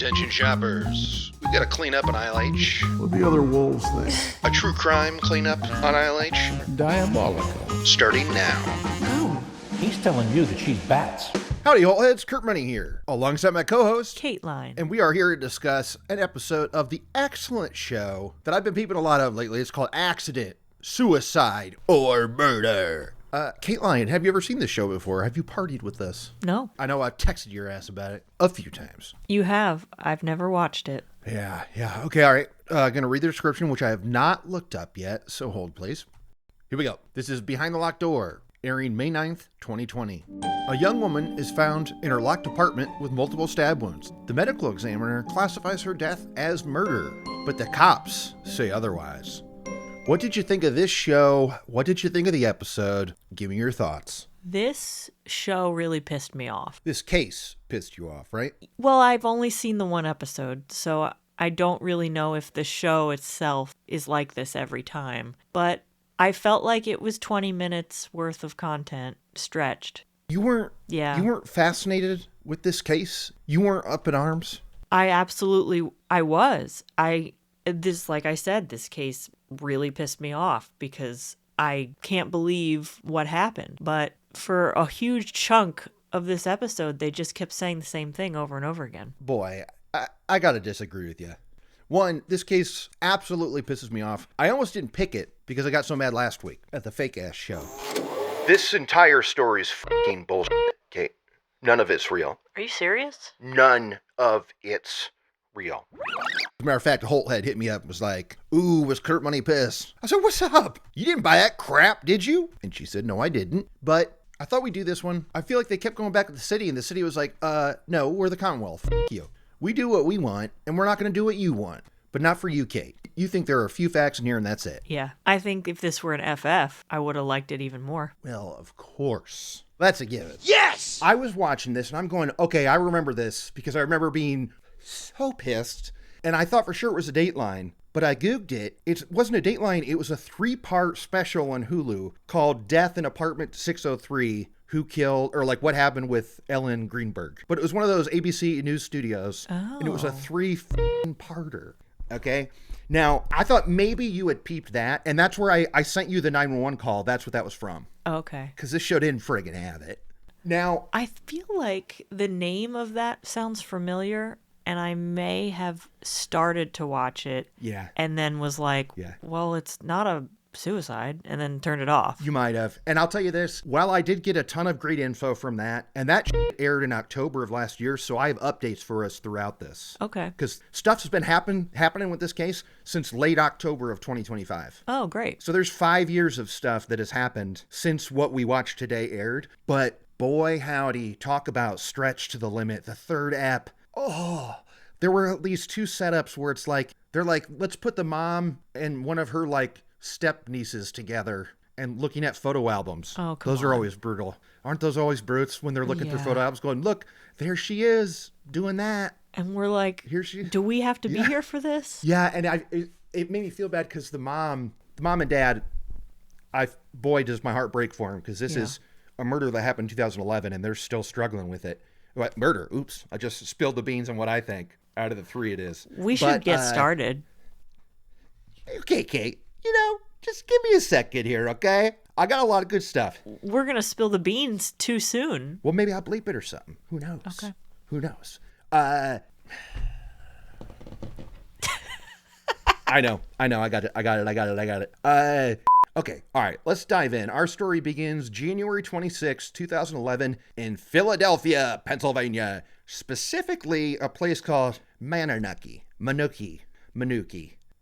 Attention shoppers, we gotta clean up on Aisle H. What the other wolves think? A true crime cleanup on Aisle H. Diabolical. Starting now. Oh, he's telling you that she's bats. Howdy, Holtheads. Kurt Money here, alongside my co-host, Kateline. and we are here to discuss an episode of the excellent show that I've been peeping a lot of lately. It's called Accident, Suicide, or Murder. Kateline, have you ever seen this show before? Have you partied with this? No. I know I've texted your ass about it a few times. You have. I've never watched it. Yeah. Okay, all right. Gonna read the description, which I have not looked up yet, so hold, please. Here we go. This is Behind the Locked Door, airing May 9th, 2020. A young woman is found in her locked apartment with multiple stab wounds. The medical examiner classifies her death as murder, but the cops say otherwise. What did you think of this show? What did you think of the episode? Give me your thoughts. This show really pissed me off. This case pissed you off, right? Well, I've only seen the one episode, so I don't really know if the show itself is like this every time. But I felt like it was 20 minutes worth of content stretched. You weren't fascinated with this case? You weren't up in arms? I was. Like I said, this case really pissed me off because I can't believe what happened. But for a huge chunk of this episode, they just kept saying the same thing over and over again. Boy, I gotta disagree with you. One, this case absolutely pisses me off. I almost didn't pick it because I got so mad last week at the fake-ass show. This entire story's fucking bullshit, Kate. None of it's real. Are you serious? None of it's real. As a matter of fact, Holthead hit me up and was like, "Ooh, was Kurt Money pissed?" I said, "What's up? You didn't buy that crap, did you?" And she said, "No, I didn't. But I thought we'd do this one." I feel like they kept going back to the city, and the city was like, no, we're the Commonwealth. F*** you. We do what we want, and we're not going to do what you want. But not for you, Kate. You think there are a few facts in here, and that's it. Yeah. I think if this were an FF, I would have liked it even more. Well, of course. That's a given. Yes! I was watching this, and I'm going, okay, I remember this, because I remember being so pissed, and I thought for sure it was a Dateline, but I Googled it. It wasn't a Dateline. It was a 3-part special on Hulu called Death in Apartment 603, Who Killed, or like what happened with Ellen Greenberg. But it was one of those ABC News Studios, and it was a 3-parter. Okay. Now, I thought maybe you had peeped that, and that's where I sent you the 911 call. That's what that was from. Okay. Because this show didn't friggin' have it. Now, I feel like the name of that sounds familiar, and I may have started to watch it. Yeah. And then was like, well, it's not a suicide, and then turned it off. You might have. And I'll tell you this, while I did get a ton of great info from that, and that shit aired in October of last year, so I have updates for us throughout this. Okay. Because stuff's been happening with this case since late October of 2025. Oh, great. So there's 5 years of stuff that has happened since what we watched today aired. But boy, howdy, talk about stretch to the limit. The third ep, there were at least 2 setups where it's like, they're like, let's put the mom and one of her like step nieces together and looking at photo albums. Oh, come those on. are always brutal. Aren't those always brutes when they're looking through photo albums going, look, there she is doing that. And we're like, Here she do we have to be here for this? Yeah, and it made me feel bad because the mom and dad, boy, does my heart break for them because this is a murder that happened in 2011 and they're still struggling with it. What, murder? Oops, I just spilled the beans on what I think. Out of the 3 it is. We should get started. Okay, Kate. Just give me a second here, okay? I got a lot of good stuff. We're going to spill the beans too soon. Well, maybe I'll bleep it or something. Who knows? Okay. Who knows? I know. I got it. Okay. All right. Let's dive in. Our story begins January 26, 2011 in Philadelphia, Pennsylvania. Specifically, a place called Manuki.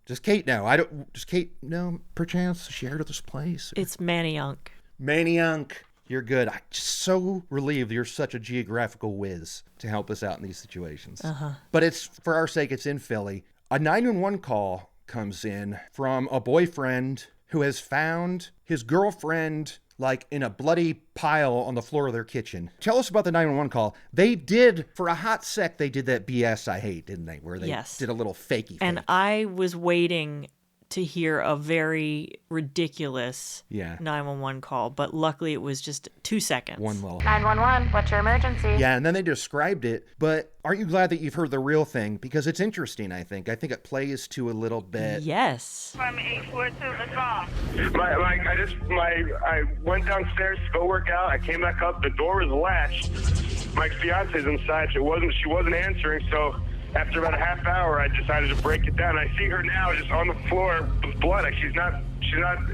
Does Kate know? Does Kate know, perchance, she heard of this place? It's Manayunk. Manayunk. You're good. I'm just so relieved you're such a geographical whiz to help us out in these situations. But it's, for our sake, it's in Philly. A 911 call comes in from a boyfriend who has found his girlfriend like in a bloody pile on the floor of their kitchen. Tell us about the 911 call. They did, for a hot sec, they did that BS I hate, didn't they? Where they did a little fakey. And I was waiting to hear a very ridiculous Yeah. 911 call, but luckily it was just 2 seconds. One little. 911, what's your emergency? Yeah, and then they described it, but aren't you glad that you've heard the real thing? Because it's interesting, I think. I think it plays to a little bit. Yes. From 842, what's wrong? I went downstairs to go work out. I came back up. The door was latched. My fiance's inside. She wasn't answering. So after about a half hour, I decided to break it down. I see her now just on the floor with blood. Like she's not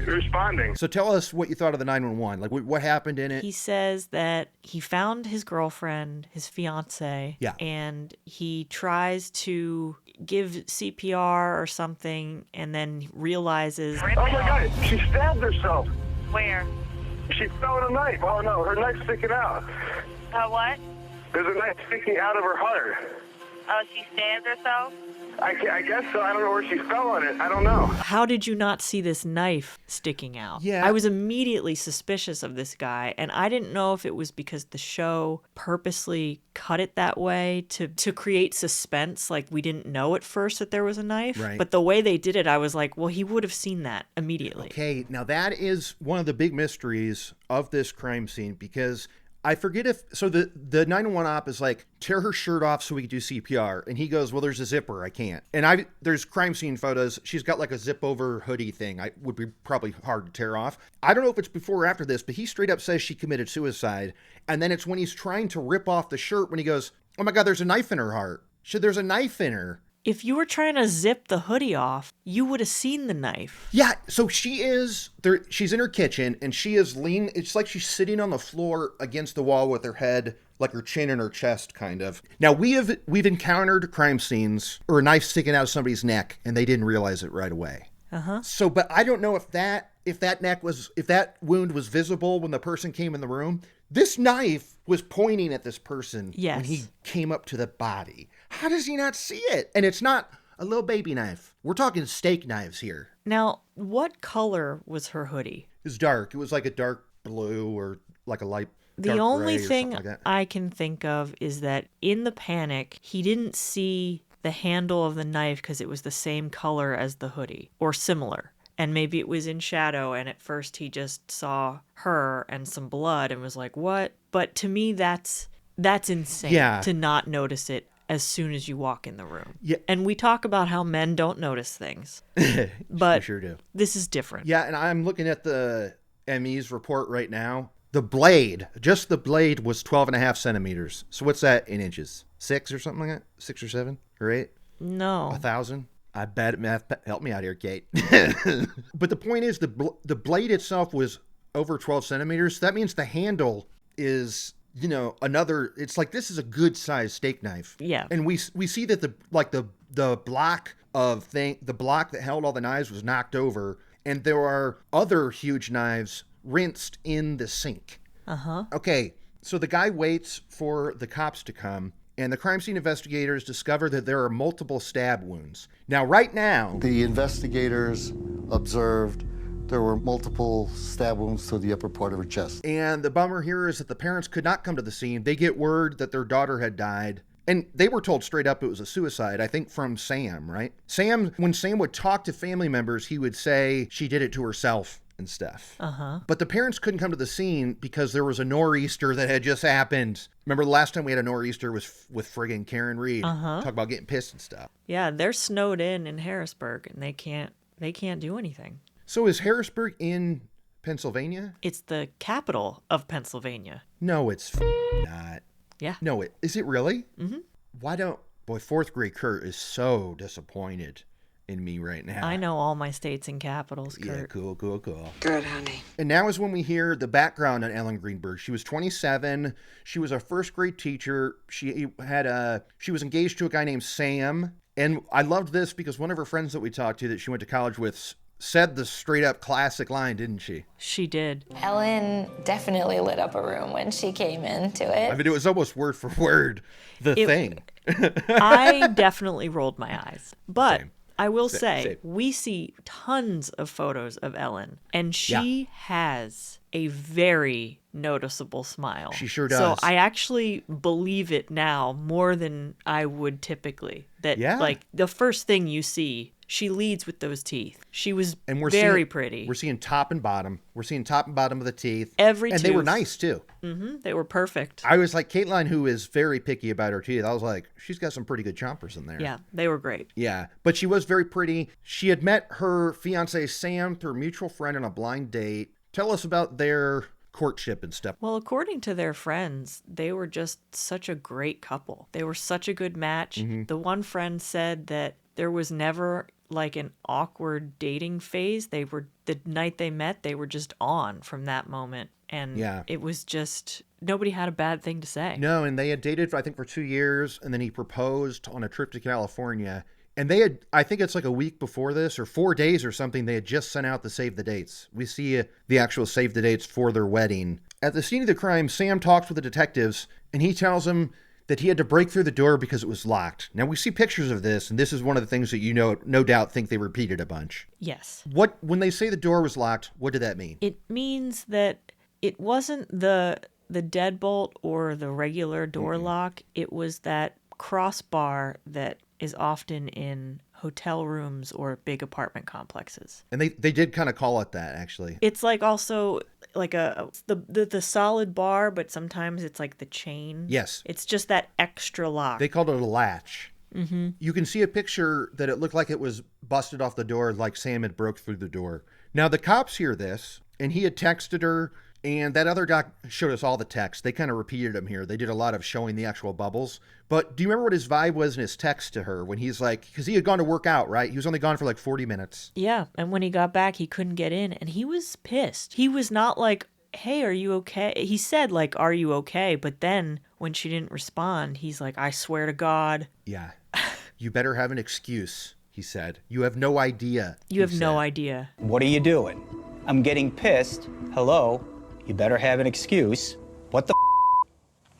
responding. So tell us what you thought of the 911. Like, what happened in it? He says that he found his girlfriend, his fiance, Yeah. and he tries to give CPR or something and then realizes, Oh my God! She stabbed herself. Where? She fell in a knife. Oh no, her knife's sticking out. What? There's a knife sticking out of her heart. Oh, she stabbed herself? I guess so. I don't know where she fell on it. I don't know. how did you not see this knife sticking out? Yeah. I was immediately suspicious of this guy, and I didn't know if it was because the show purposely cut it that way to create suspense, like we didn't know at first that there was a knife. Right. But the way they did it, I was like, well, he would have seen that immediately. Okay, now that is one of the big mysteries of this crime scene, because I forget if, so the 911 op is like, tear her shirt off so we can do CPR. And he goes, well, there's a zipper. I can't. And there's crime scene photos. She's got like a zip over hoodie thing. I would be probably hard to tear off. I don't know if it's before or after this, but he straight up says she committed suicide. And then it's when he's trying to rip off the shirt when he goes, oh my God, there's a knife in her heart. There's a knife in her. If you were trying to zip the hoodie off, you would have seen the knife. Yeah, so she is there. She's in her kitchen and she is lean. It's like she's sitting on the floor against the wall with her head, like her chin in her chest, kind of. Now we've encountered crime scenes or a knife sticking out of somebody's neck and they didn't realize it right away. So, but I don't know if that wound was visible when the person came in the room. This knife was pointing at this person when he came up to the body. How does he not see it? And it's not a little baby knife. We're talking steak knives here. Now, what color was her hoodie? It was dark. It was like a dark blue or like a light The dark only gray or thing something like that. I can think of is that in the panic, he didn't see the handle of the knife because it was the same color as the hoodie or similar. And maybe it was in shadow, and at first he just saw her and some blood and was like, what? But to me, that's insane to not notice it as soon as you walk in the room. Yeah. And we talk about how men don't notice things. But We sure do. this is different. Yeah, and I'm looking at the ME's report right now. The blade, just the blade was 12 and a half centimeters. So what's that in inches? 6 or something like that? 6 or 7 or 8? No. 1,000? I bet at math. Help me out here, Kate. But the point is, the blade itself was over 12 centimeters. So that means the handle is, another. It's like this is a good sized steak knife. Yeah. And we see that the block the block that held all the knives was knocked over, and there are other huge knives rinsed in the sink. Okay, so the guy waits for the cops to come. And the crime scene investigators discover that there are multiple stab wounds. Now, right now, The investigators observed there were multiple stab wounds to the upper part of her chest. and the bummer here is that the parents could not come to the scene. They get word that their daughter had died. And they were told straight up it was a suicide, I think from Sam, right? When Sam would talk to family members, he would say she did it to herself and stuff. But the parents couldn't come to the scene because there was a nor'easter that had just happened. Remember the last time we had a nor'easter was with friggin' Karen Reed. Talk about getting pissed and stuff. Yeah, they're snowed in Harrisburg, and they can't do anything. So is Harrisburg in Pennsylvania? It's the capital of Pennsylvania. No, it's not. Yeah. No, is it really? Mm-hmm. Boy, fourth grade Kurt is so disappointed in me right now. I know all my states and capitals, Kurt. Yeah, cool. Good, honey. And now is when we hear the background on Ellen Greenberg. She was 27. She was a first grade teacher. She was engaged to a guy named Sam. And I loved this because one of her friends that we talked to that she went to college with said the straight up classic line, didn't she? She did. Ellen definitely lit up a room when she came into it. I mean, it was almost word for word the thing. I definitely rolled my eyes. But Same. I will say, Same. we see tons of photos of Ellen, and she has a very noticeable smile. She sure So does. I actually believe it now more than I would typically. That, Yeah. like, the first thing you see She leads with those teeth. She was And we're very seeing, pretty. We're seeing top and bottom. We're seeing top and bottom of the teeth. Every and tooth. they were nice too. They were perfect. I was like, Kateline, who is very picky about her teeth, I was like, she's got some pretty good chompers in there. Yeah, they were great. Yeah, but she was very pretty. She had met her fiance Sam through a mutual friend on a blind date. Tell us about their courtship and stuff. Well, according to their friends, they were just such a great couple. They were such a good match. The one friend said that there was never like an awkward dating phase. They were, the night they met, they were just on from that moment. And it was just, nobody had a bad thing to say. No, and they had dated, I think, for 2 years, and then he proposed on a trip to California. And they had, I think it's like a week before this, or 4 days or something, they had just sent out the save the dates. We see the actual save the dates for their wedding. At the scene of the crime, Sam talks with the detectives, and he tells them that he had to break through the door because it was locked. Now, we see pictures of this, and this is one of the things that you know, no doubt think they repeated a bunch. Yes. When they say the door was locked, what did that mean? It means that it wasn't the deadbolt or the regular door lock. It was that crossbar that is often in hotel rooms or big apartment complexes. And they did kind of call it that, actually. It's like also like the solid bar, but sometimes it's like the chain. Yes. It's just that extra lock. They called it a latch. Mm-hmm. You can see a picture that it looked like it was busted off the door, like Sam had broke through the door. Now, the cops hear this, and he had texted her, and that other doc showed us all the texts. They kind of repeated them here. They did a lot of showing the actual bubbles. But do you remember what his vibe was in his text to her when he's like, because he had gone to work out, right? He was only gone for like 40 minutes. Yeah, and when he got back, he couldn't get in, and he was pissed. He was not like, hey, are you okay? He said, like, are you okay? But then when she didn't respond, he's like, I swear to God. Yeah. You better have an excuse, he said. You have no idea. You have no idea. What are you doing? I'm getting pissed. Hello? You better have an excuse. What the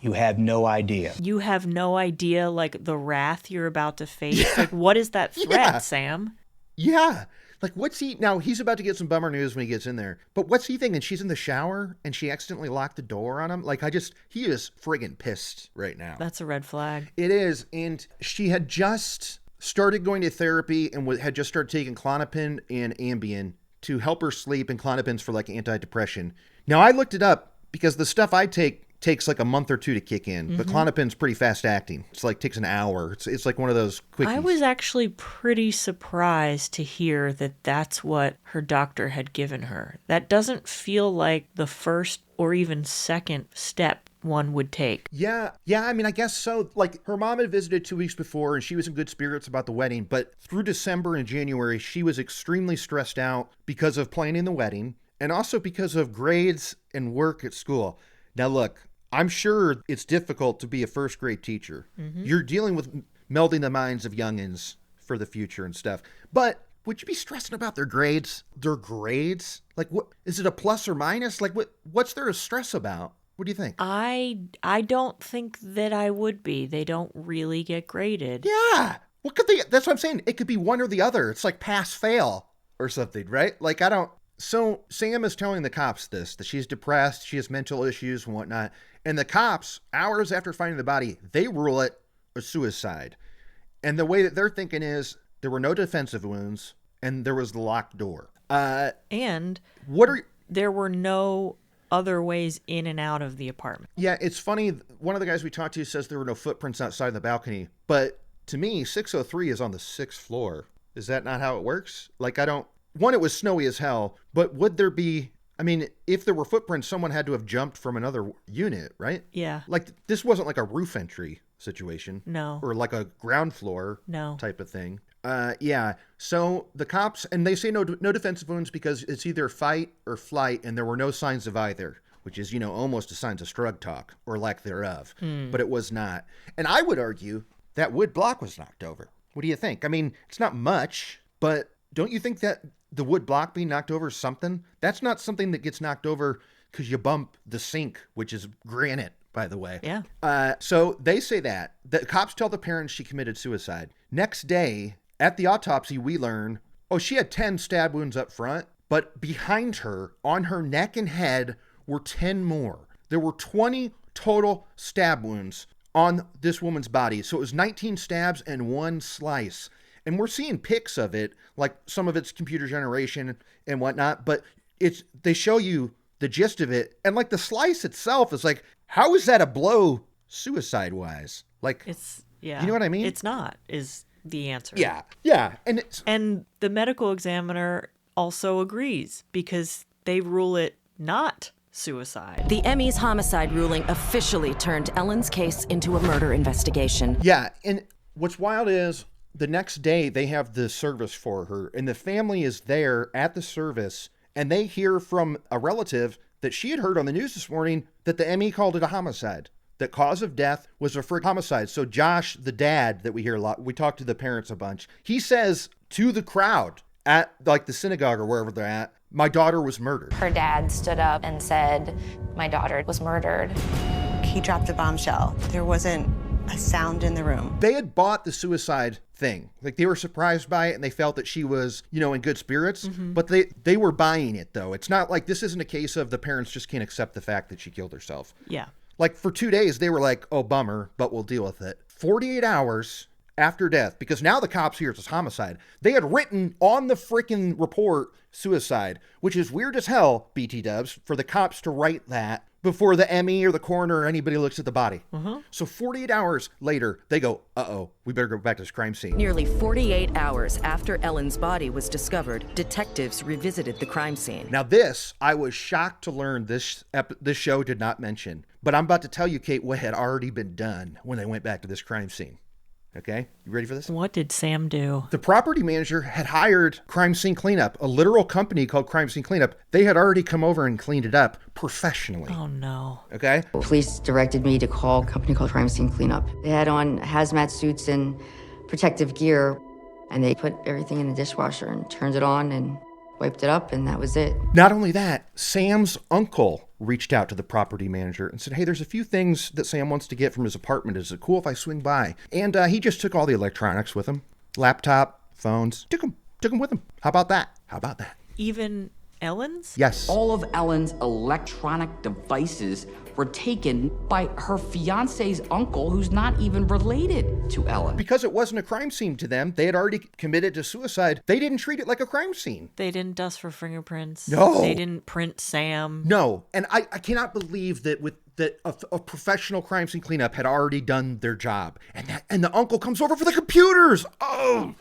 You have no idea. You have no idea, like, the wrath you're about to face? Like, what is that threat, Sam? Yeah. Like, what's he... Now, he's about to get some bummer news when he gets in there. But what's he thinking? She's in the shower and she accidentally locked the door on him? Like, he is friggin' pissed right now. That's a red flag. It is. And she had just started going to therapy and had just started taking Klonopin and Ambien to help her sleep, and Klonopin's for, like, antidepressant. Now, I looked it up because the stuff I take takes like a month or two to kick in, but Klonopin's pretty fast acting. It's like takes an hour. It's like one of those quickies. I was actually pretty surprised to hear that that's what her doctor had given her. That doesn't feel like the first or even second step one would take. Yeah, I mean, I guess so. Like, her mom had visited 2 weeks before, and she was in good spirits about the wedding, but through December and January, she was extremely stressed out because of planning the wedding, and also because of grades and work at school. Now, look, I'm sure it's difficult to be a first grade teacher. You're dealing with melding the minds of youngins for the future and stuff. But would you be stressing about their grades? Their grades? Like, what is it, a plus or minus? Like, what's there to stress about? What do you think? I don't think that I would be. They don't really get graded. Yeah. What could they? That's what I'm saying. It could be one or the other. It's like pass fail or something, right? Like, I don't. So Sam is telling the cops this, that she's depressed, she has mental issues and whatnot. And the cops, hours after finding the body, they rule it a suicide. And the way that they're thinking is there were no defensive wounds and there was the locked door. And there were no other ways in and out of the apartment. Yeah, it's funny. One of the guys we talked to says there were no footprints outside the balcony. But to me, 603 is on the 6th floor. Is that not how it works? Like, one, it was snowy as hell, but would there be, I mean, if there were footprints, someone had to have jumped from another unit, right? Yeah. Like, this wasn't like a roof entry situation. No. Or like a ground floor No. type of thing. Yeah. So the cops, and they say no defensive wounds because it's either fight or flight, and there were no signs of either, which is, almost a sign of strug talk or lack thereof. But it was not. And I would argue that wood block was knocked over. What do you think? I mean, it's not much, but don't you think that the wood block being knocked over is something? That's not something that gets knocked over because you bump the sink, which is granite, by the way. Yeah. So they say that. The cops tell the parents she committed suicide. Next day, at the autopsy, we learn, she had 10 stab wounds up front, but behind her, on her neck and head, were 10 more. There were 20 total stab wounds on this woman's body. So it was 19 stabs and 1 slice. and we're seeing pics of it, like some of it's computer generation and whatnot, but they show you the gist of it, and like the slice itself is like, how is that a blow suicide wise? Like, yeah, you know what I mean? It's not, is the answer. Yeah. And the medical examiner also agrees because they rule it not suicide. The Emmy's homicide ruling officially turned Ellen's case into a murder investigation. Yeah, and what's wild is the next day they have the service for her, and the family is there at the service, and they hear from a relative that she had heard on the news this morning that the Emmy called it a homicide. That cause of death was a freak homicide. So Josh, the dad that we hear a lot, we talk to the parents a bunch. He says to the crowd at like the synagogue or wherever they're at, my daughter was murdered. Her dad stood up and said, my daughter was murdered. He dropped the bombshell. There wasn't a sound in the room. They had bought the suicide thing. Like they were surprised by it and they felt that she was, in good spirits, but they were buying it though. It's not like this isn't a case of the parents just can't accept the fact that she killed herself. Yeah. Like for 2 days, they were like, oh, bummer, but we'll deal with it. 48 hours after death, because now the cops hear it's homicide. They had written on the freaking report suicide, which is weird as hell, BT dubs, for the cops to write that before the Emmy or the coroner or anybody looks at the body. So 48 hours later, they go, uh-oh, we better go back to this crime scene. Nearly 48 hours after Ellen's body was discovered, detectives revisited the crime scene. Now this, I was shocked to learn this show did not mention, but I'm about to tell you, Kate, what had already been done when they went back to this crime scene. Okay, you ready for this? What did Sam do? The property manager had hired Crime Scene Cleanup, a literal company called Crime Scene Cleanup. They had already come over and cleaned it up professionally. Oh, no. Okay? Police directed me to call a company called Crime Scene Cleanup. They had on hazmat suits and protective gear, and they put everything in the dishwasher and turned it on and wiped it up, and that was it. Not only that, Sam's uncle reached out to the property manager and said, hey, there's a few things that Sam wants to get from his apartment. Is it cool if I swing by? And he just took all the electronics with him. Laptop, phones, took them with him. How about that? Even Ellen's? Yes. All of Ellen's electronic devices were taken by her fiance's uncle, who's not even related to Ellen. Because it wasn't a crime scene to them, they had already committed to suicide. They didn't treat it like a crime scene. They didn't dust for fingerprints. No. They didn't print Sam. No. And I cannot believe that a professional crime scene cleanup had already done their job. And the uncle comes over for the computers. Oh.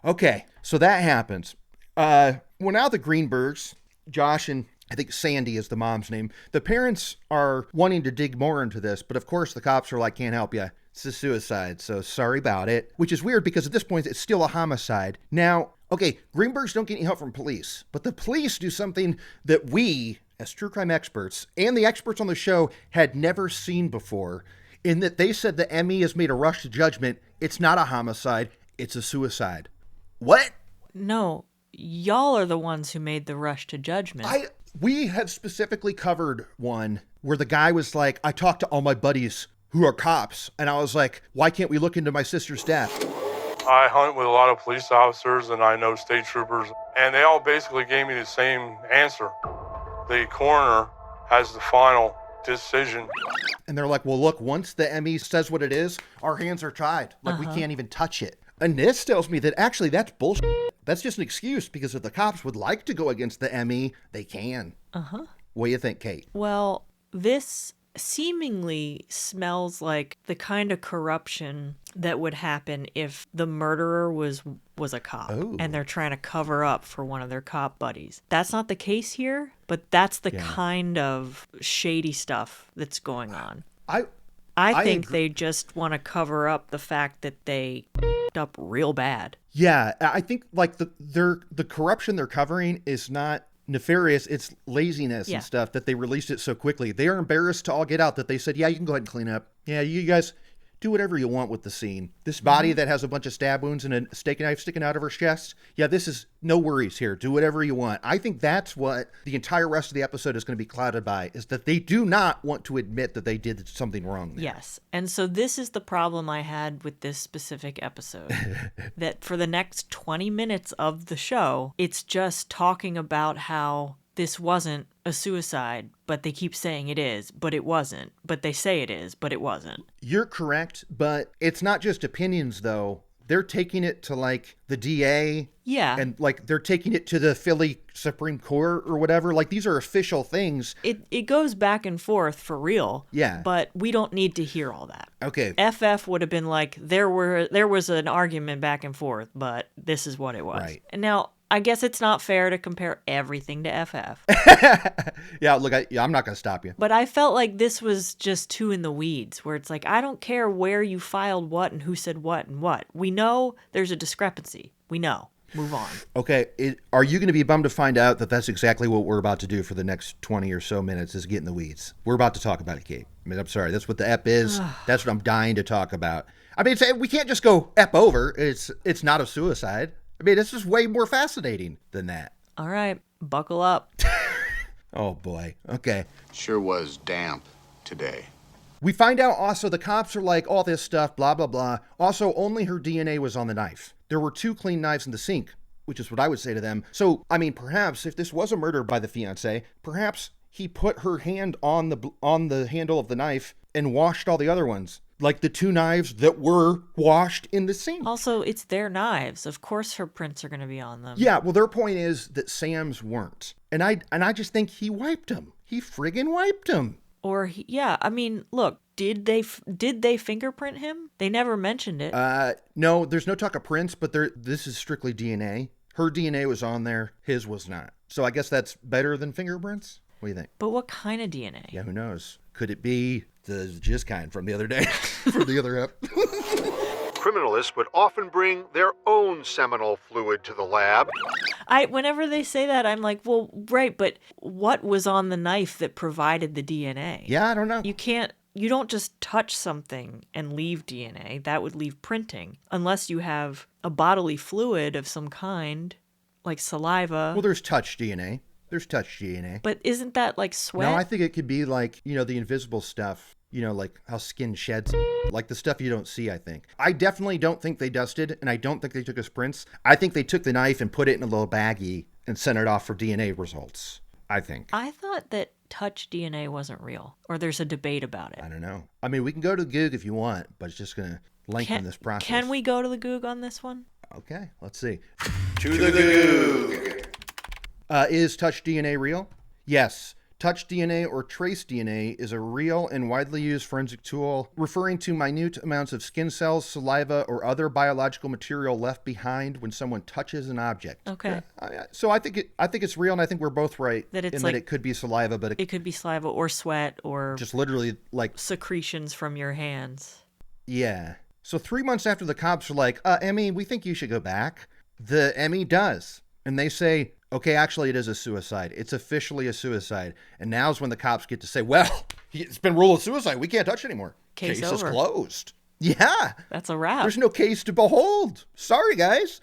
Okay. So that happens. Well, now the Greenbergs, Josh and I think Sandy is the mom's name. The parents are wanting to dig more into this, but of course the cops are like, can't help you. It's a suicide, so sorry about it. Which is weird because at this point it's still a homicide. Now, okay, Greenbergs don't get any help from police, but the police do something that we, as true crime experts, and the experts on the show had never seen before, in that they said that Emmy has made a rush to judgment. It's not a homicide, it's a suicide. What? No, y'all are the ones who made the rush to judgment. We have specifically covered one where the guy was like, I talked to all my buddies who are cops, and I was like, why can't we look into my sister's death? I hunt with a lot of police officers, and I know state troopers, and they all basically gave me the same answer. The coroner has the final decision. And they're like, well, look, once the Emmy says what it is, our hands are tied. Like, we can't even touch it. And this tells me that actually that's bullshit. That's just an excuse, because if the cops would like to go against the Emmy, they can. What do you think, Kate? Well, this seemingly smells like the kind of corruption that would happen if the murderer was a cop and they're trying to cover up for one of their cop buddies. That's not the case here, but that's the kind of shady stuff that's going on. I think they just want to cover up the fact that they up real bad. Yeah, I think like the corruption they're covering is not nefarious, it's laziness and stuff that they released it so quickly. They are embarrassed to all get out that they said, yeah, you can go ahead and clean up. Yeah, you guys do whatever you want with the scene. This body that has a bunch of stab wounds and a steak knife sticking out of her chest, yeah, this is no worries here. Do whatever you want. I think that's what the entire rest of the episode is going to be clouded by, is that they do not want to admit that they did something wrong there. Yes. And so this is the problem I had with this specific episode. That for the next 20 minutes of the show, it's just talking about how this wasn't a suicide, but they keep saying it is, but it wasn't. But they say it is, but it wasn't. You're correct, but it's not just opinions, though. they're taking it to like the DA. Yeah. And like they're taking it to the Philly Supreme Court or whatever. Like these are official things. It goes back and forth for real. Yeah. But we don't need to hear all that. Okay. FF would have been like, there was an argument back and forth, but this is what it was. Right. And now, I guess it's not fair to compare everything to FF. Yeah, look, I'm not going to stop you. But I felt like this was just too in the weeds, where it's like, I don't care where you filed what and who said what and what. We know there's a discrepancy. We know. Move on. Okay, are you going to be bummed to find out that that's exactly what we're about to do for the next 20 or so minutes is get in the weeds? We're about to talk about it, Kate. I mean, I'm sorry. That's what the ep is. That's what I'm dying to talk about. I mean, we can't just go ep over. It's not a suicide. I mean, this is way more fascinating than that. All right, buckle up. Oh, boy. Okay. Sure was damp today. We find out also the cops are like, all this stuff, blah, blah, blah. Also, only her DNA was on the knife. There were 2 clean knives in the sink, which is what I would say to them. So, I mean, perhaps if this was a murder by the fiancé, perhaps he put her hand on the handle of the knife and washed all the other ones. Like the 2 knives that were washed in the sink. Also, it's their knives. Of course her prints are going to be on them. Yeah, well, their point is that Sam's weren't. And I just think he wiped them. He friggin' wiped them. Or, yeah, I mean, look, did they fingerprint him? They never mentioned it. No, there's no talk of prints, but this is strictly DNA. Her DNA was on there. His was not. So I guess that's better than fingerprints? What do you think? But what kind of DNA? Yeah, who knows? Could it be the jizz kind from the other day? From the other ep? Criminalists would often bring their own seminal fluid to the lab. Whenever they say that, I'm like, well, right, but what was on the knife that provided the DNA? Yeah, I don't know. You don't just touch something and leave DNA. That would leave printing. Unless you have a bodily fluid of some kind, like saliva. Well, there's touch DNA. There's touch DNA. But isn't that like sweat? No, I think it could be like, the invisible stuff. Like how skin sheds, like the stuff you don't see, I think. I definitely don't think they dusted, and I don't think they took his prints. I think they took the knife and put it in a little baggie and sent it off for DNA results, I think. I thought that touch DNA wasn't real, or there's a debate about it. I don't know. I mean, we can go to the Goog if you want, but it's just going to lengthen this process. Can we go to the Goog on this one? Okay, let's see. To the Goog. Is touch DNA real? Yes. Touch DNA or trace DNA is a real and widely used forensic tool referring to minute amounts of skin cells, saliva, or other biological material left behind when someone touches an object. Okay. So I think it's real, and I think we're both right that it could be saliva, but it could be saliva or sweat or just literally like secretions from your hands. Yeah. So 3 months after the cops are like, Emmy, we think you should go back. The Emmy does, and they say, okay, actually, it is a suicide. It's officially a suicide. And now's when the cops get to say, well, it's been ruled a suicide. We can't touch it anymore. Case is over. Closed. Yeah. That's a wrap. There's no case to behold. Sorry, guys.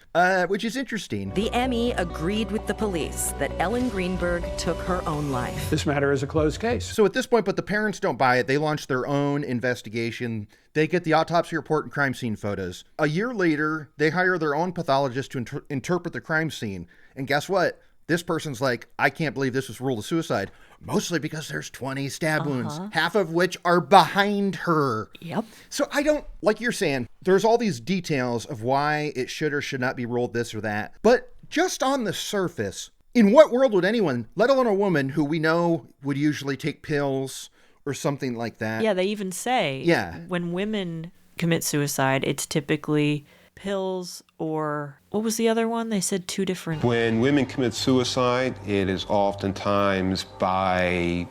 Which is interesting. The Emmy agreed with the police that Ellen Greenberg took her own life. This matter is a closed case. So at this point, but the parents don't buy it. They launch their own investigation. They get the autopsy report and crime scene photos. A year later, they hire their own pathologist to interpret the crime scene. And guess what? This person's like, I can't believe this was ruled a suicide. Mostly because there's 20 stab wounds, half of which are behind her. Yep. So I don't, like you're saying, there's all these details of why it should or should not be ruled this or that. But just on the surface, in what world would anyone, let alone a woman who we know would usually take pills or something like that? Yeah, they even say when women commit suicide, it's typically pills or what was the other one? They said 2 different. When women commit suicide, it is oftentimes by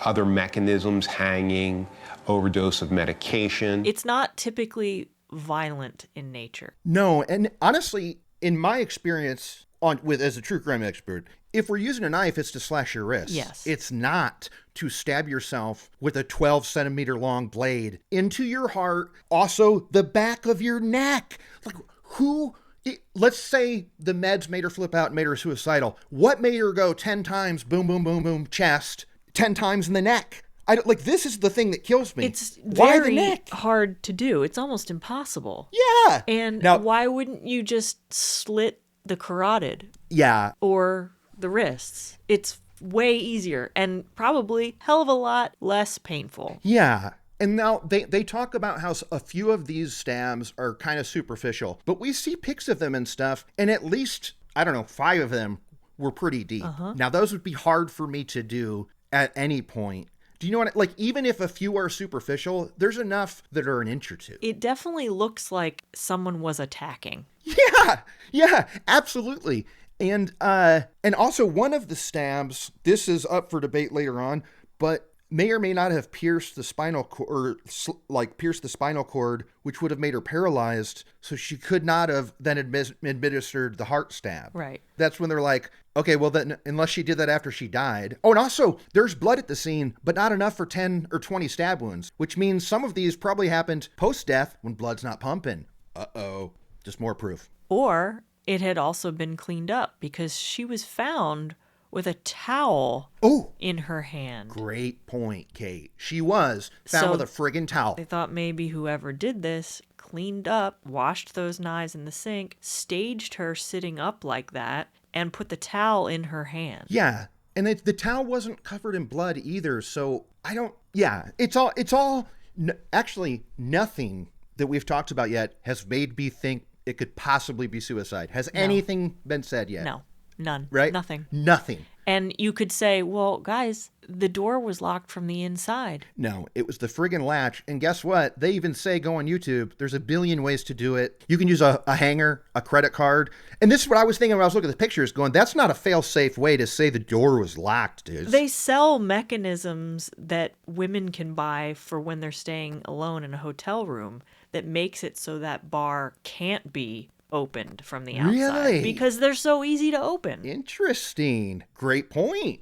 other mechanisms, hanging, overdose of medication. It's not typically violent in nature. No, and honestly, in my experience as a true crime expert, if we're using a knife, it's to slash your wrist. Yes. It's not to stab yourself with a 12-centimeter long blade into your heart, also the back of your neck. Like, let's say the meds made her flip out and made her suicidal. What made her go 10 times, boom, boom, boom, boom, chest, 10 times in the neck? This is the thing that kills me. It's why very the neck? hard to do. It's almost impossible. Yeah. And why wouldn't you just slit the carotid? Yeah. Or the wrists? It's way easier and probably hell of a lot less painful. Yeah. And now they talk about how a few of these stabs are kind of superficial, but we see pics of them and stuff, and at least, I don't know, 5 of them were pretty deep. Now, those would be hard for me to do at any point. Do you know what, like, even if a few are superficial, there's enough that are an inch or two. It definitely looks like someone was attacking. Yeah, absolutely. And also one of the stabs, this is up for debate later on, but may or may not have pierced the spinal cord, pierced the spinal cord, which would have made her paralyzed, so she could not have then administered the heart stab. Right. That's when they're like, okay, well then, unless she did that after she died. Oh, and also, there's blood at the scene, but not enough for 10 or 20 stab wounds, which means some of these probably happened post-death when blood's not pumping. Uh-oh. Just more proof. Or it had also been cleaned up because she was found with a towel in her hand. Great point, Kate. She was found with a friggin' towel. They thought maybe whoever did this cleaned up, washed those knives in the sink, staged her sitting up like that, and put the towel in her hand. Yeah, and the towel wasn't covered in blood either, so I don't... Yeah, actually, nothing that we've talked about yet has made me think it could possibly be suicide. Has anything been said yet? No. None. Right? Nothing. And you could say, well, guys, the door was locked from the inside. No, it was the friggin' latch. And guess what? They even say, go on YouTube, there's a billion ways to do it. You can use a hanger, a credit card. And this is what I was thinking when I was looking at the pictures, going, that's not a fail-safe way to say the door was locked, dude. They sell mechanisms that women can buy for when they're staying alone in a hotel room that makes it so that bar can't be opened from the outside. Really? Because they're so easy to open. Interesting. Great point.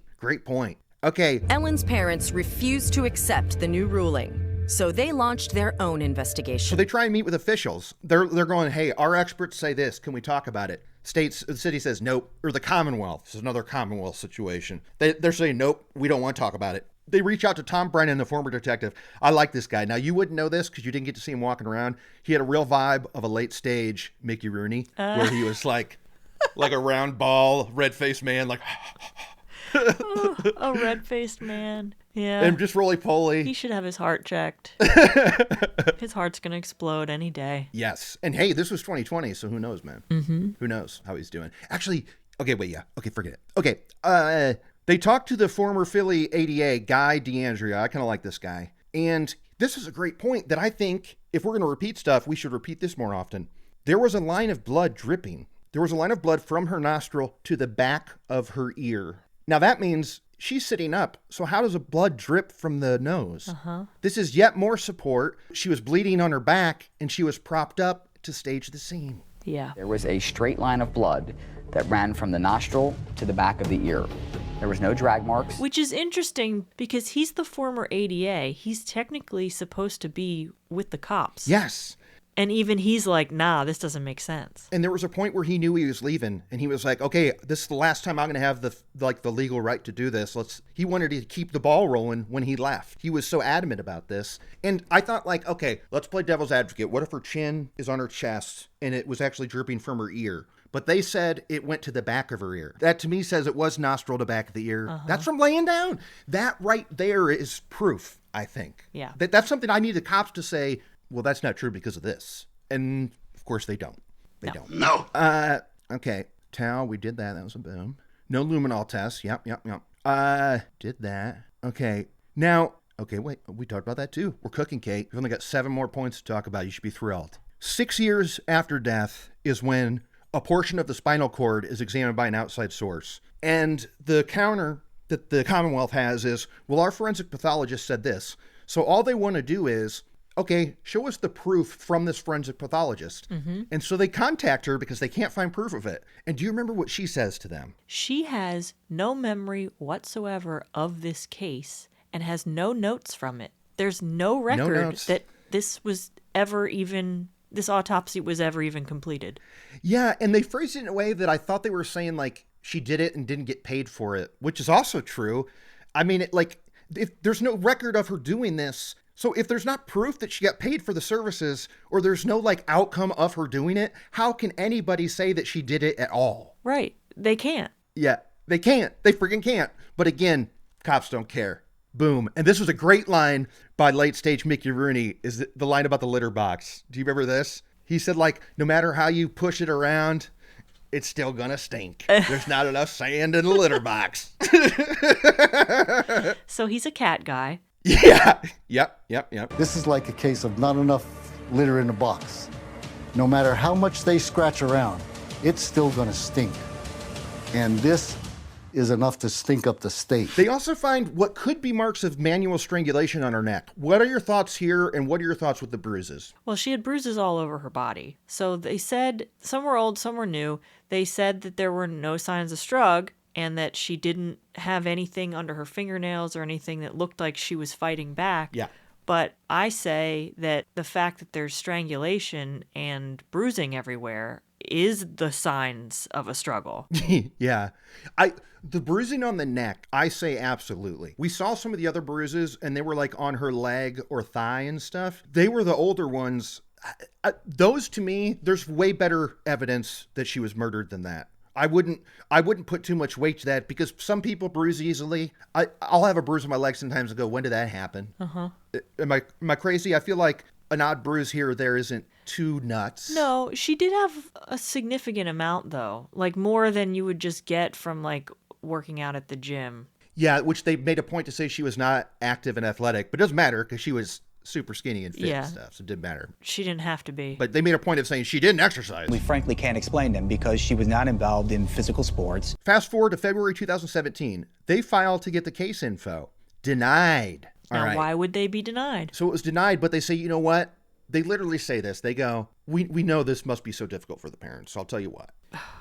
Okay. Ellen's parents refused to accept the new ruling, so they launched their own investigation. So they try and meet with officials. They're going, hey, our experts say this. Can we talk about it? The city says nope. Or the Commonwealth. This is another Commonwealth situation. They're saying nope, we don't want to talk about it. They reach out to Tom Brennan, the former detective. I like this guy. Now, you wouldn't know this because you didn't get to see him walking around. He had a real vibe of a late stage Mickey Rooney, where he was like a round ball, red-faced man, like... A red-faced man. Yeah. And just roly-poly. He should have his heart checked. His heart's going to explode any day. Yes. And hey, this was 2020, so who knows, man? Mm-hmm. Who knows how he's doing? Actually, okay, wait, yeah. Okay, forget it. Okay, they talked to the former Philly ADA, Guy DeAndrea. I kind of like this guy. And this is a great point that I think if we're going to repeat stuff, we should repeat this more often. There was a line of blood dripping. There was a line of blood from her nostril to the back of her ear. Now that means she's sitting up. So how does a blood drip from the nose? This is yet more support. She was bleeding on her back and she was propped up to stage the scene. Yeah. There was a straight line of blood that ran from the nostril to the back of the ear. There was no drag marks. Which is interesting because he's the former ADA. He's technically supposed to be with the cops. Yes. And even he's like, nah, this doesn't make sense. And there was a point where he knew he was leaving and he was like, okay, this is the last time I'm going to have the legal right to do this. He wanted to keep the ball rolling when he left. He was so adamant about this. And I thought like, okay, let's play devil's advocate. What if her chin is on her chest and it was actually dripping from her ear? But they said it went to the back of her ear. That to me says it was nostril to back of the ear. That's from laying down. That right there is proof, I think. Yeah. That's something I need the cops to say, well, that's not true because of this. And of course they don't. They don't. No. Okay. Tau, we did that. That was a boom. No luminol test. Yep. Did that. Okay. Now, okay, wait. We talked about that too. We're cooking, Kate. We've only got 7 more points to talk about. You should be thrilled. 6 years after death is when a portion of the spinal cord is examined by an outside source. And the counter that the Commonwealth has is, well, our forensic pathologist said this. So all they want to do is, okay, show us the proof from this forensic pathologist. And so they contact her because they can't find proof of it. And do you remember what she says to them? She has no memory whatsoever of this case and has no notes from it. There's no record that this autopsy was ever even completed. Yeah, and they phrased it in a way that I thought they were saying like she did it and didn't get paid for it, which is also true. I mean, if there's no record of her doing this, so if there's not proof that she got paid for the services or there's no like outcome of her doing it, how can anybody say that she did it at all? Right. They can't. Yeah, they can't. They freaking can't. But again, cops don't care. Boom. And this was a great line by late stage Mickey Rooney, is the line about the litter box. Do you remember this? He said, like, no matter how you push it around, it's still gonna stink. There's not enough sand in the litter box. So he's a cat guy. Yeah. Yep. This is like a case of not enough litter in the box. No matter how much they scratch around, it's still gonna stink. And this is enough to stink up the state. They also find what could be marks of manual strangulation on her neck. What are your thoughts here, and what are your thoughts with the bruises? Well, she had bruises all over her body. So they said, some were old, some were new. They said that there were no signs of strug and that she didn't have anything under her fingernails or anything that looked like she was fighting back. Yeah. But I say that the fact that there's strangulation and bruising everywhere is the signs of a struggle. Yeah. The bruising on the neck, I say absolutely. We saw some of the other bruises, and they were like on her leg or thigh and stuff. They were the older ones. Those, to me, there's way better evidence that she was murdered than that. I wouldn't put too much weight to that, because some people bruise easily. I'll have a bruise on my leg sometimes and go, when did that happen? Uh-huh. Am I crazy? I feel like an odd bruise here or there isn't too nuts. No, she did have a significant amount, though. Like, more than you would just get from, like, working out at the gym. Yeah, which they made a point to say she was not active and athletic, but it doesn't matter because she was super skinny and fit and stuff, so it didn't matter. She didn't have to be. But they made a point of saying she didn't exercise. We frankly can't explain them because she was not involved in physical sports. Fast forward to February 2017. They filed to get the case info. Denied. Now, why would they be denied? So it was denied, but they say, you know what? They literally say this. They go, we know this must be so difficult for the parents, so I'll tell you what.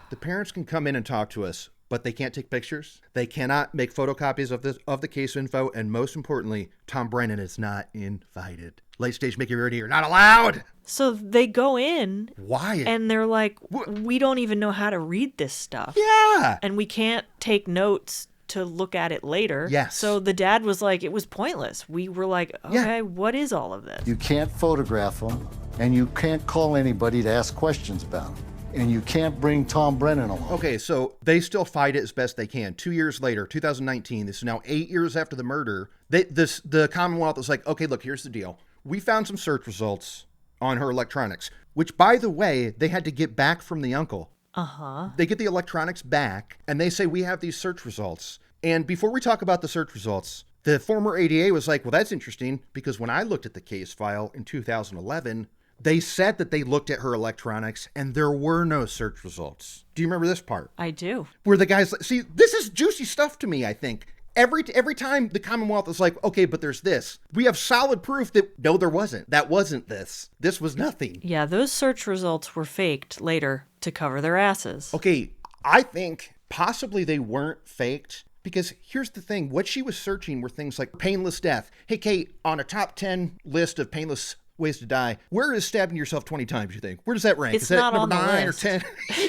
The parents can come in and talk to us, but they can't take pictures. They cannot make photocopies of the case info, and most importantly, Tom Brennan is not invited. Late stage Mickey Rooney, you're not allowed. So they go in. Why? And they're like, we don't even know how to read this stuff. Yeah. And we can't take notes to look at it later. Yes. So the dad was like, it was pointless. We were like, okay, what is all of this? You can't photograph them, and you can't call anybody to ask questions about them. And you can't bring Tom Brennan along. Okay, so they still fight it as best they can. 2 years later, 2019, this is now 8 years after the murder, the Commonwealth is like, okay, look, here's the deal. We found some search results on her electronics, which, by the way, they had to get back from the uncle. Uh-huh. They get the electronics back, and they say, we have these search results. And before we talk about the search results, the former ADA was like, well, that's interesting, because when I looked at the case file in 2011, they said that they looked at her electronics and there were no search results. Do you remember this part? I do. Where the guy's like, see, this is juicy stuff to me, I think. Every time the Commonwealth is like, okay, but there's this. We have solid proof that, no, there wasn't. That wasn't this. This was nothing. Yeah, those search results were faked later to cover their asses. Okay, I think possibly they weren't faked. Because here's the thing. What she was searching were things like painless death. Hey, Kate, on a top 10 list of painless ways to die, where is stabbing yourself 20 times, you think? Where does that rank? It's is that not number on the 9 list. or 10?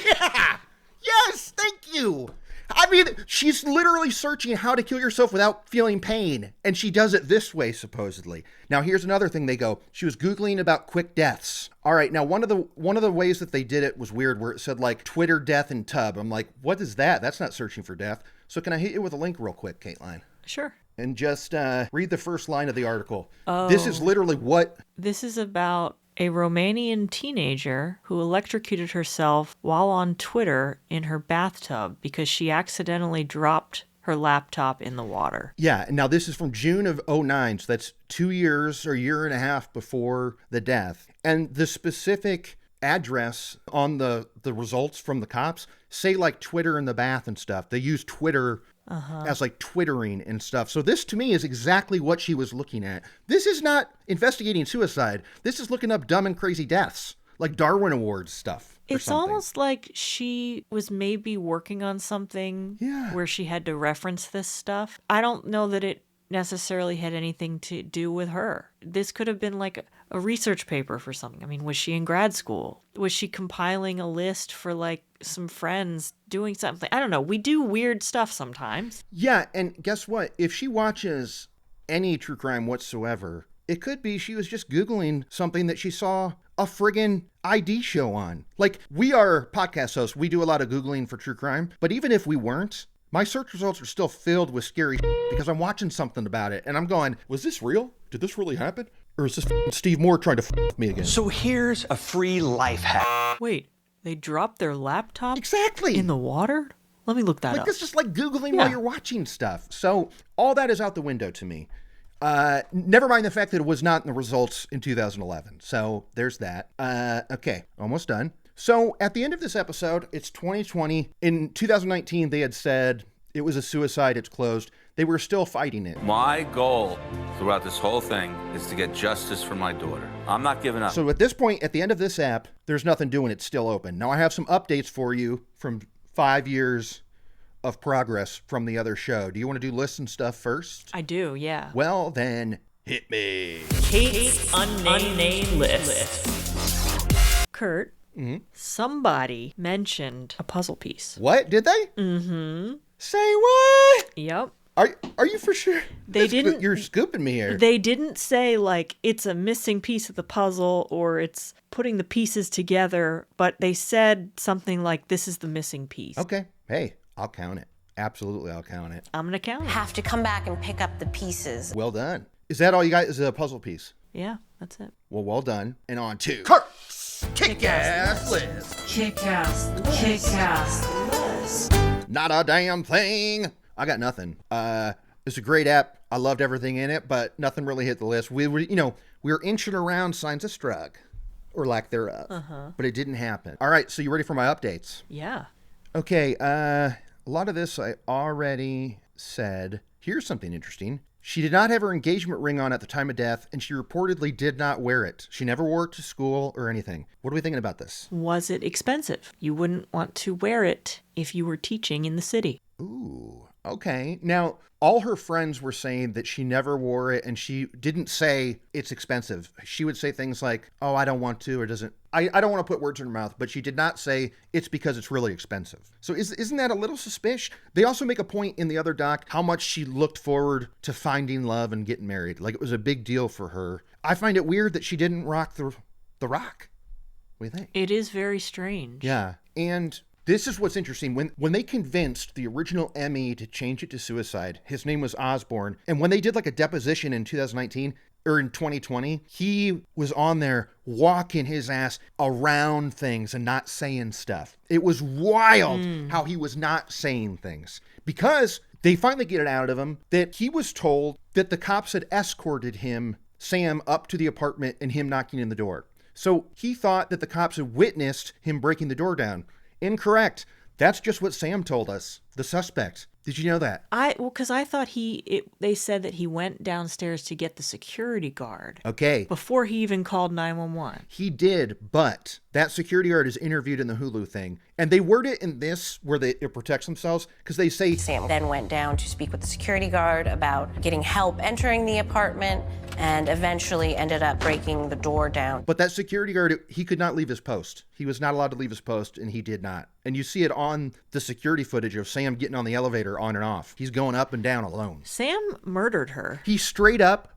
Yeah! Yes, thank you! I mean, she's literally searching how to kill yourself without feeling pain. And she does it this way, supposedly. Now, here's another thing they go. She was Googling about quick deaths. All right, now one of the ways that they did it was weird, where it said, like, Twitter death in tub. I'm like, what is that? That's not searching for death. So can I hit you with a link real quick, Kateline? Sure. And just read the first line of the article. Oh. This is literally what... This is about a Romanian teenager who electrocuted herself while on Twitter in her bathtub because she accidentally dropped her laptop in the water. Yeah, and now this is from June of 2009, so that's 2 years or a year and a half before the death. And the specific address on the results from the cops say like Twitter in the bath and stuff. They use Twitter as like twittering and stuff. So this to me is exactly what she was looking at. This is not investigating suicide. This is looking up dumb and crazy deaths, like Darwin Awards stuff. It's almost like she was maybe working on something where she had to reference this stuff. I don't know that it necessarily had anything to do with her. This could have been like a research paper for something. I mean, was she in grad school? Was she compiling a list for like some friends doing something? I don't know. We do weird stuff sometimes. Yeah, and guess what? If she watches any true crime whatsoever, it could be she was just Googling something that she saw a friggin' ID show on. Like, we are podcast hosts. We do a lot of Googling for true crime. But even if we weren't, My search results are still filled with scary because I'm watching something about it and I'm going, was this real? Did this really happen? Or is this Steve Moore trying to with me again? So here's a free life hack. Wait, they dropped their laptop exactly in the water? Let me look that like, up. This is like Googling while you're watching stuff. So all that is out the window to me. Never mind the fact that it was not in the results in 2011. So there's that. Okay, almost done. So at the end of this episode, it's 2020. In 2019, they had said it was a suicide, it's closed. They were still fighting it. My goal throughout this whole thing is to get justice for my daughter. I'm not giving up. So at this point, at the end of this app, there's nothing doing. It's still open. Now I have some updates for you from 5 years of progress from the other show. Do you want to do lists and stuff first? I do, yeah. Well, then hit me. Kate's unnamed list. Kurt, somebody mentioned a puzzle piece. What? Did they? Mm-hmm. Say what? Yep. Are you for sure? They didn't. You're scooping me here. They didn't say like it's a missing piece of the puzzle or it's putting the pieces together, but they said something like this is the missing piece. Okay. Hey, I'll count it. Absolutely, I'll count it. I'm gonna count it. Have to come back and pick up the pieces. Well done. Is that all you got? Is a puzzle piece? Yeah, that's it. Well done. And on to Kurt's Kick-Ass List. Kick-Ass List. Not a damn thing. I got nothing. It's a great app. I loved everything in it, but nothing really hit the list. We were inching around signs of strugg, or lack thereof, but it didn't happen. All right, so you ready for my updates? Yeah. Okay, a lot of this I already said. Here's something interesting. She did not have her engagement ring on at the time of death, and she reportedly did not wear it. She never wore it to school or anything. What are we thinking about this? Was it expensive? You wouldn't want to wear it if you were teaching in the city. Ooh, okay. Now, all her friends were saying that she never wore it, and she didn't say it's expensive. She would say things like, oh, I don't want to, or doesn't. I don't want to put words in her mouth, but she did not say it's because it's really expensive. So isn't that a little suspicious? They also make a point in the other doc how much she looked forward to finding love and getting married. Like it was a big deal for her. I find it weird that she didn't rock the rock. What do you think? It is very strange. Yeah. And this is what's interesting. When they convinced the original Emmy to change it to suicide, his name was Osborne. And when they did like a deposition in 2019 or in 2020, he was on there walking his ass around things and not saying stuff. It was wild how he was not saying things because they finally get it out of him that he was told that the cops had escorted him, Sam, up to the apartment and him knocking in the door. So he thought that the cops had witnessed him breaking the door down. Incorrect. That's just what Sam told us, the suspect. Did you know that? Because I thought they said that he went downstairs to get the security guard. Okay. Before he even called 911. He did, but that security guard is interviewed in the Hulu thing. And they word it in this where it protects themselves because they say Sam then went down to speak with the security guard about getting help entering the apartment and eventually ended up breaking the door down. But that security guard, he could not leave his post. He was not allowed to leave his post, and he did not. And you see it on the security footage of Sam getting on the elevator on and off. He's going up and down alone. Sam murdered her. He straight up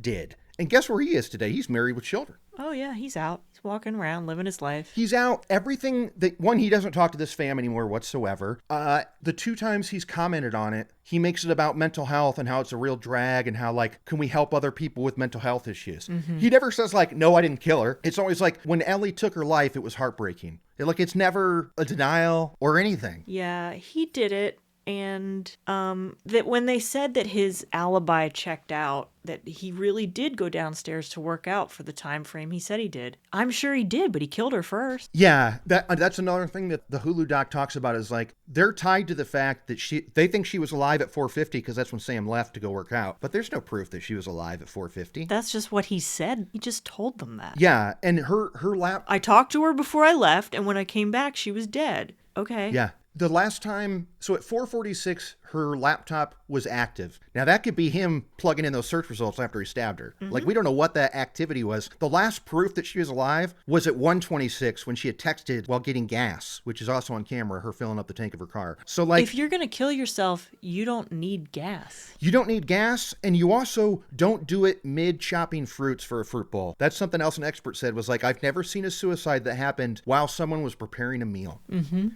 did. And guess where he is today? He's married with children. Oh, yeah, he's out. He's walking around, living his life. He's out. Everything that, one, he doesn't talk to this fam anymore whatsoever. The 2 times he's commented on it, he makes it about mental health and how it's a real drag and how, like, can we help other people with mental health issues? Mm-hmm. He never says, like, no, I didn't kill her. It's always like, when Ellie took her life, it was heartbreaking. Like, it's never a denial or anything. Yeah, he did it. And that when they said that his alibi checked out, that he really did go downstairs to work out for the time frame he said he did. I'm sure he did, but he killed her first. Yeah, that's another thing that the Hulu doc talks about is like they're tied to the fact that they think she was alive at 4:50 because that's when Sam left to go work out. But there's no proof that she was alive at 4:50. That's just what he said. He just told them that. Yeah, and her lap. I talked to her before I left, and when I came back, she was dead. Okay. Yeah. The last time, so at 4:46, her laptop was active. Now, that could be him plugging in those search results after he stabbed her. Like, we don't know what that activity was. The last proof that she was alive was at 1:26 when she had texted while getting gas, which is also on camera, her filling up the tank of her car. So, like, if you're going to kill yourself, you don't need gas. You don't need gas, and you also don't do it mid-chopping fruits for a fruit bowl. That's something else an expert said was like, I've never seen a suicide that happened while someone was preparing a meal.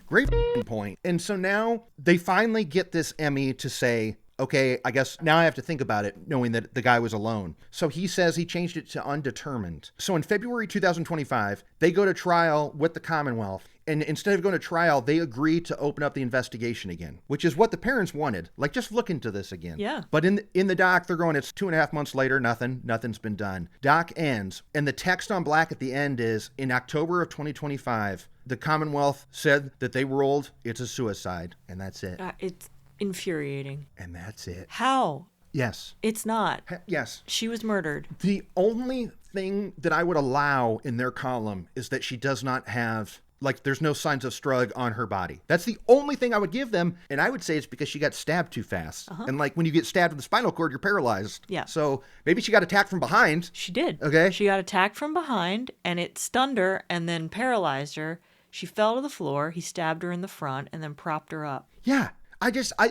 Great point. And so now they finally get this Emmy to say, okay, I guess now I have to think about it, knowing that the guy was alone. So he says he changed it to undetermined. So in February 2025, they go to trial with the Commonwealth. And instead of going to trial, they agree to open up the investigation again, which is what the parents wanted. Like, just look into this again. Yeah. But in the doc, they're going, it's 2.5 months later, nothing's been done. Doc ends, and the text on black at the end is, in October of 2025, the Commonwealth said that they ruled it's a suicide, and that's it. It's infuriating. And that's it. How? Yes. It's not. Yes. She was murdered. The only thing that I would allow in their column is that she does not have, like, there's no signs of strug on her body. That's the only thing I would give them. And I would say it's because she got stabbed too fast. And like when you get stabbed in the spinal cord, you're paralyzed. Yeah. So maybe she got attacked from behind. She did. Okay. She got attacked from behind and it stunned her and then paralyzed her. She fell to the floor. He stabbed her in the front and then propped her up. Yeah.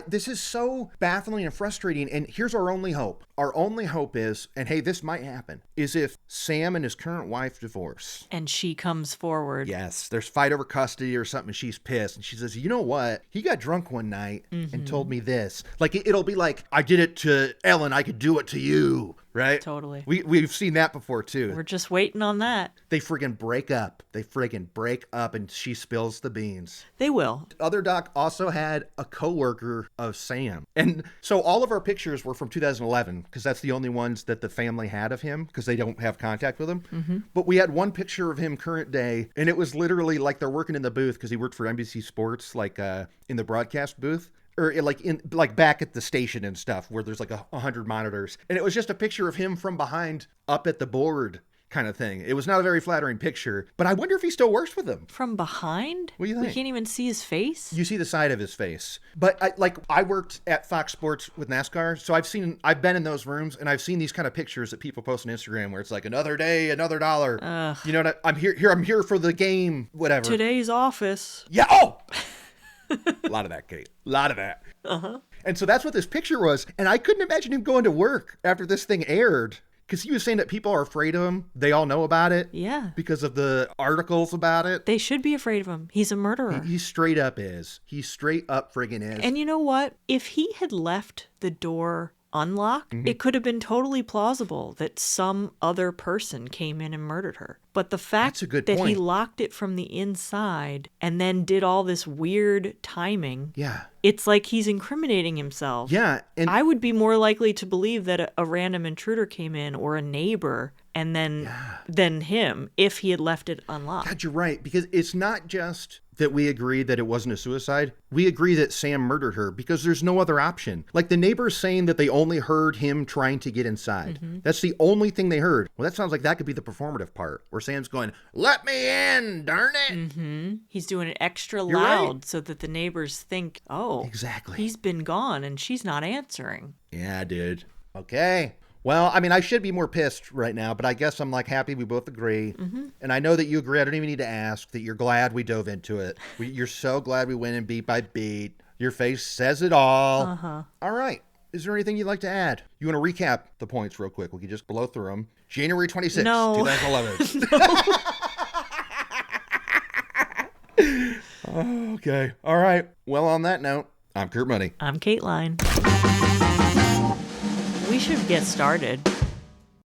This is so baffling and frustrating. And here's our only hope. Our only hope is, and hey, this might happen, is if Sam and his current wife divorce. And she comes forward. Yes. There's fight over custody or something. And she's pissed. And she says, you know what? He got drunk one night and told me this. Like, it'll be like, I did it to Ellen. I could do it to you. Right? Totally. We've seen that before, too. We're just waiting on that. They friggin' break up. And she spills the beans. They will. The other doc also had a coworker of Sam. And so all of our pictures were from 2011 because that's the only ones that the family had of him because they don't have contact with him. But we had one picture of him current day, and it was literally like they're working in the booth because he worked for NBC Sports, like in the broadcast booth. Or like back at the station and stuff where there's like 100 monitors. And it was just a picture of him from behind up at the board kind of thing. It was not a very flattering picture, but I wonder if he still works with them. From behind? What do you think? We can't even see his face? You see the side of his face. But I worked at Fox Sports with NASCAR, so I've been in those rooms and I've seen these kind of pictures that people post on Instagram where it's like another day, another dollar. You know what? I'm here for the game, whatever. Today's office. Yeah. Oh! A lot of that, Kate. A lot of that. And so that's what this picture was. And I couldn't imagine him going to work after this thing aired. Because he was saying that people are afraid of him. They all know about it. Yeah. Because of the articles about it. They should be afraid of him. He's a murderer. He straight up is. He straight up friggin' is. And you know what? If he had left the door unlocked, it could have been totally plausible that some other person came in and murdered her. But the fact that he locked it from the inside and then did all this weird timing, it's like he's incriminating himself. Yeah. And I would be more likely to believe that a random intruder came in or a neighbor and then than him if he had left it unlocked. God, you're right. Because it's not just that we agree that it wasn't a suicide. We agree that Sam murdered her because there's no other option. Like the neighbors saying that they only heard him trying to get inside. That's the only thing they heard. Well, that sounds like that could be the performative part where Sam's going, let me in, darn it. He's doing it extra You're loud right. so that the neighbors think, oh, exactly. He's been gone and she's not answering. Yeah, dude. Okay. Well, I mean, I should be more pissed right now, but I guess I'm like happy we both agree. And I know that you agree. I don't even need to ask that you're glad we dove into it. You're so glad we went in beat by beat. Your face says it all. All right. Is there anything you'd like to add? You want to recap the points real quick? We can just blow through them. January 26th, No. 2011. Okay. All right. Well, on that note, I'm Kurt Money. I'm Kateline. We should get started.